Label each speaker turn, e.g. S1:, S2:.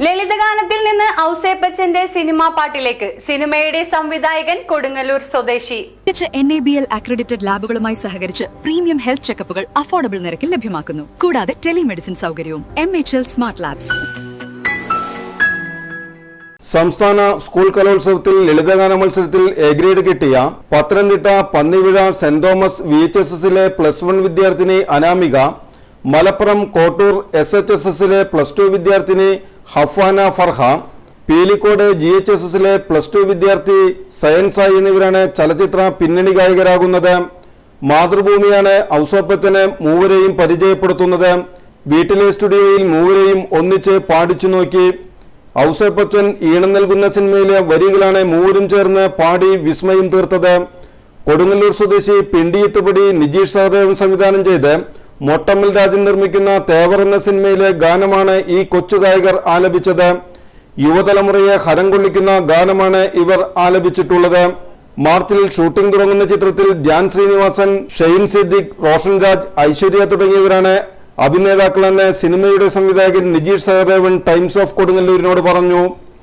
S1: ലളിതഗാനത്തിൽ നിന്ന് ഔസേപ്പച്ചന്റെ സിനിമാ പാട്ടിലേക്ക് സിനിമയുടെ സംവിധായകൻ കൊടുങ്ങല്ലൂർ സ്വദേശി.
S2: NABL അക്രഡിറ്റഡ് ലാബുകളുമായി സഹകരിച്ച് പ്രീമിയം ഹെൽത്ത് ചെക്കപ്പുകൾ അഫോർഡബിൾ നിരക്കിൽ ലഭ്യമാക്കുന്നു. കൂടാതെ ടെലിമെഡിസിൻ സൗകര്യവും. MHL smart labs.
S3: സംസ്ഥാന സ്കൂൾ കലോത്സവത്തിൽ ലളിതഗാന മത്സരത്തിൽ എ ഗ്രേഡ് കിട്ടിയ പത്തനംതിട്ട പന്നിവിഴ സെന്റ് തോമസ് VHSSലെ +1 വിദ്യാർത്ഥിനി അനാമിക, മലപ്പുറം കോട്ടൂർ SHSSലെ +2 വിദ്യാർത്ഥിനി ഹഫാന ഫർഹ, പീലിക്കോട് GHSSലെ +2 വിദ്യാർത്ഥി സയൻസായി എന്നിവരാണ് ചലച്ചിത്ര പിന്നണി ഗായകരാകുന്നത്. മാതൃഭൂമിയാണ് ഔസേപ്പച്ചനെ മൂവരെയും പരിചയപ്പെടുത്തുന്നത്. വീട്ടിലെ സ്റ്റുഡിയോയിൽ മൂവരെയും ഒന്നിച്ച് പാടിച്ചു നോക്കി. ഔസേപ്പച്ചൻ ഈണം നൽകുന്ന സിനിമയിലെ വരികളാണ് മൂവരും ചേർന്ന് പാടി വിസ്മയം തീർത്തത്. കൊടുങ്ങല്ലൂർ സ്വദേശി പിണ്ടിയത്തുപടി നിജീഷ് സഹദേവൻ സംവിധാനം ചെയ്ത് മൊട്ടമ്മൽ രാജൻ നിർമ്മിക്കുന്ന തേവർ എന്ന സിനിമയിലെ ഗാനമാണ് ഈ കൊച്ചു ഗായകർ ആലപിച്ചത്. യുവതലമുറയെ ഹരം കൊള്ളിക്കുന്ന ഗാനമാണ് ഇവർ ആലപിച്ചിട്ടുള്ളത്. മാർച്ചിൽ ഷൂട്ടിംഗ് തുടങ്ങുന്ന ചിത്രത്തിൽ ധ്യാൻ ശ്രീനിവാസൻ, ഷെയ്ൻ സിദ്ദിഖ്, റോഷൻ രാജ്, ഐശ്വര്യ തുടങ്ങിയവരാണ് അഭിനേതാക്കളെന്ന് സിനിമയുടെ സംവിധായകൻ നിജീഷ് സഹദേവൻ ടൈംസ് ഓഫ് കൊടുങ്ങല്ലൂരിനോട് പറഞ്ഞു.